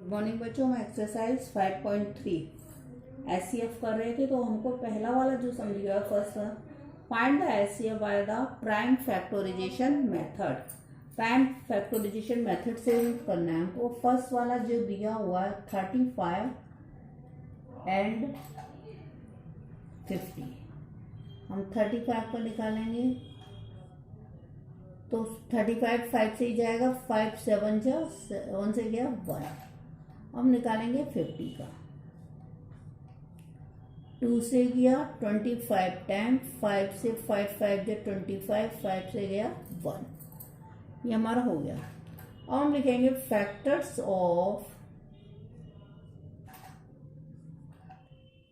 Good morning बच्चों, हम exercise 5.3 HCF कर रहे थे। तो हमको पहला वाला जो समझ गया first one, find the HCF by the prime factorisation method. Prime factorisation method से करना है हमको। फर्स्ट वाला जो दिया हुआ है 35 एंड 50, हम 35 को निकालेंगे तो 35 5 से ही जाएगा, 5 7 जा 1 से गया 1। अब निकालेंगे 50 का। 2 से गया 25 टाइम, 5 से 5 5 जा 25, 5 से गया 1। ये हमारा हो गया। अब हम लिखेंगे फैक्टर्स ऑफ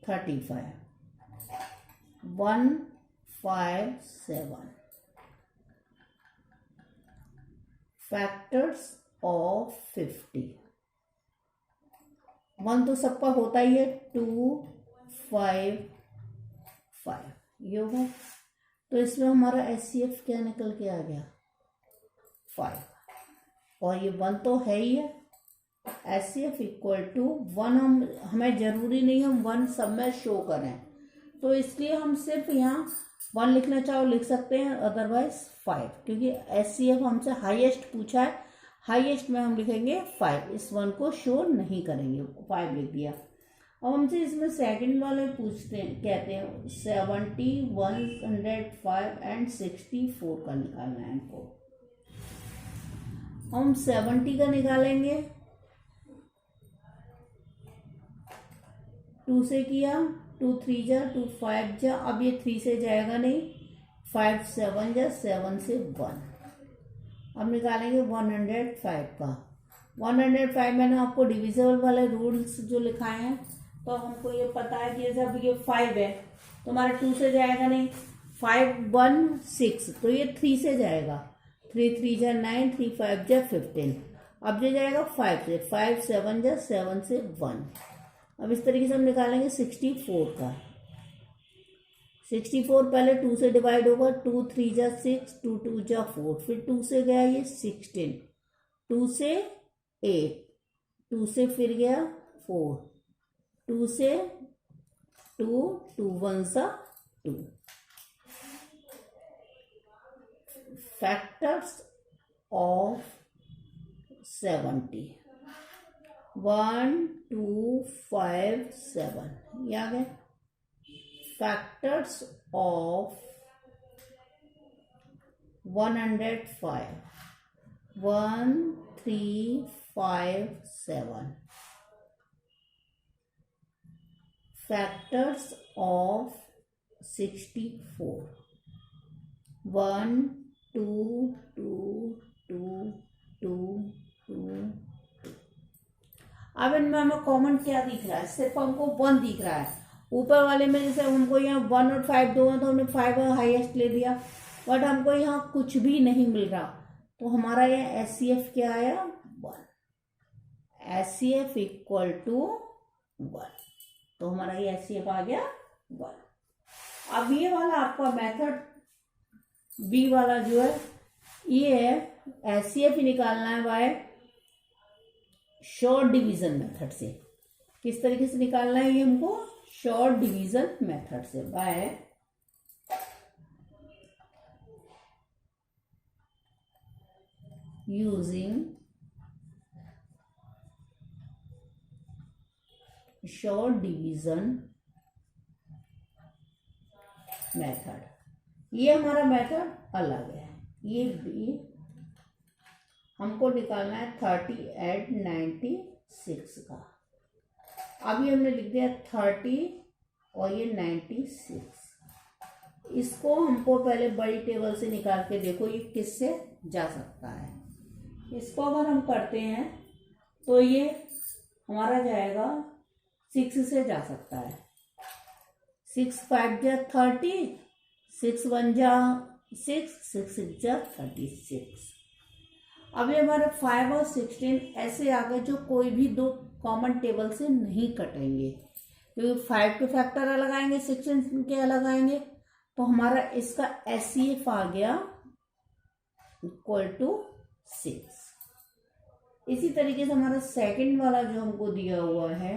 35, 1 5 7। फैक्टर्स ऑफ 50, 1 तो सबका होता ही है, 2 5 5 ये होगा। तो इसमें हमारा एचसीएफ क्या निकल के आ गया 5, और ये 1 तो है ही है। एचसीएफ इक्वल टू 1, हमें जरूरी नहीं हम 1 सब में शो करें, तो इसलिए हम सिर्फ यहाँ 1 लिखना चाहो लिख सकते हैं, अदरवाइज 5, क्योंकि एचसीएफ हमसे हाईएस्ट पूछा है। हाईएस्ट में हम लिखेंगे 5, इस 1 को शो नहीं करेंगे, 5 लिख दिया। अब हमसे इसमें सेकंड वाले पूछते हैं, कहते हैं 70 105 एंड 64 का निकालना है हमको। हम 70 का निकालेंगे, 2 से किया, 2 3 जा 2 5 जा, अब ये 3 से जाएगा नहीं, 5 7 जा 7 से 1। अब निकालेंगे 105 का। 105 मैंने आपको डिविजिबल वाले रूल्स जो लिखाए हैं, तो हमको ये पता है कि जब ये 5 है तो हमारा 2 से जाएगा नहीं, 5 1 6, तो ये 3 से जाएगा, 3 3 जा 9, 3 5 जा 15। अब जो जाएगा 5 से, 5 7 जा 7 से 1। अब इस तरीके से हम निकालेंगे 64 का। 64 पहले 2 से डिवाइड होगा, 2 3 जा 6, 2 2 जा 4, फिर 2 से गया ये 16, 2 से 8, 2 से फिर गया 4, 2 से 2, 2 1 सा 2। फैक्टर्स ऑफ 70, 1 2 5 7, ये आ गए। Factors of 105, 1 3 5 7। Factors of 64, 1 2 2 2 2 2। अब इनमें हमें कॉमन क्या दिख रहा है, सिर्फ हमको 1 दिख रहा है। ऊपर वाले में जैसे हमको यहाँ 1 और 5 दो हैं, तो हमने 5 हाईएस्ट ले लिया, बट हमको यहाँ कुछ भी नहीं मिल रहा, तो हमारा ये एचसीएफ क्या आया 1। एचसीएफ इक्वल टू 1, तो हमारा ये एचसीएफ आ गया 1। अब ये वाला आपका मेथड बी वाला जो है, ये है एचसीएफ निकालना है बाय शॉर्ट डिवीजन मेथड से। किस तरीके से निकालना है ये हमको, शॉर्ट डिवीजन मेथड से, by using short division method. ये हमारा मेथड अलग है। ये भी हमको निकालना है 30 एंड 96 का। अभी हमने लिख दिया 30 और ये 96। इसको हमको पहले बड़ी टेबल से निकाल के देखो ये किससे जा सकता है। इसको अगर हम करते हैं तो ये हमारा जाएगा 6 से जा सकता है, 6 5 जा 30, 6 1 जा 6, 6 6 जा 36। अभी हमारे 5 और 16 ऐसे आ गए जो कोई भी दो कॉमन टेबल से नहीं कटेंगे, क्योंकि 5 के फैक्टर अलग आएंगे, 16 के अलग आएंगे, तो हमारा इसका एचसीएफ आ गया इक्वल टू 6। इसी तरीके से हमारा सेकंड वाला जो हमको दिया हुआ है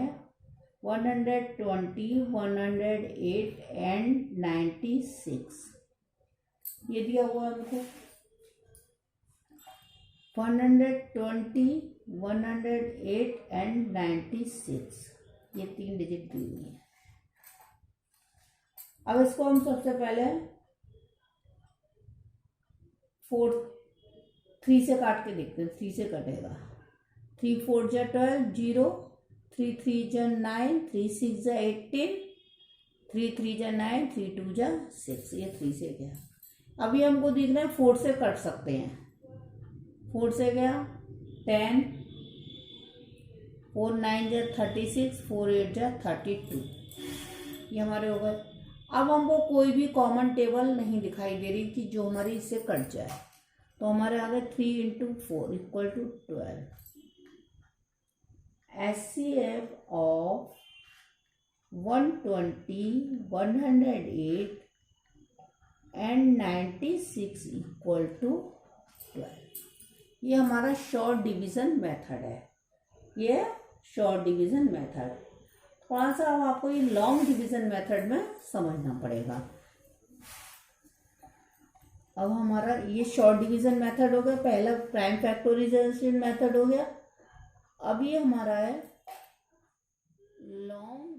120, 108 एंड 96, ये दिया हुआ है हमको 120, 108 एंड 96, ये 3 डिजिट दी हुई है। अब इसको हम सबसे पहले 3 से काट के देखते हैं। 3 से कटेगा, 3 4 जा 12, 0, 3 3 जा 9, 3 6 जा 18, 3 3 जा 9, 3 2 जा 6, ये 3 से गया। अभी हमको देखना है 4 से कट सकते हैं। 4 से गया 10, 4 9 जा 36, 4 8 जा 32, ये हमारे हो गए। अब हमको कोई भी कॉमन टेबल नहीं दिखाई दे रही कि जो हमारी इससे कट जाए, तो हमारे आ गए 3 × 4 = 12। HCF of 120, 108 and 96 = 12। ये हमारा शॉर्ट डिवीजन मेथड है, ये शॉर्ट डिवीजन मेथड। थोड़ा सा अब आपको ये लॉन्ग डिवीजन मेथड में समझना पड़ेगा। अब हमारा ये शॉर्ट डिवीजन मेथड हो गया, पहला प्राइम फैक्टोराइजेशन मेथड हो गया। अब ये हमारा है लॉन्ग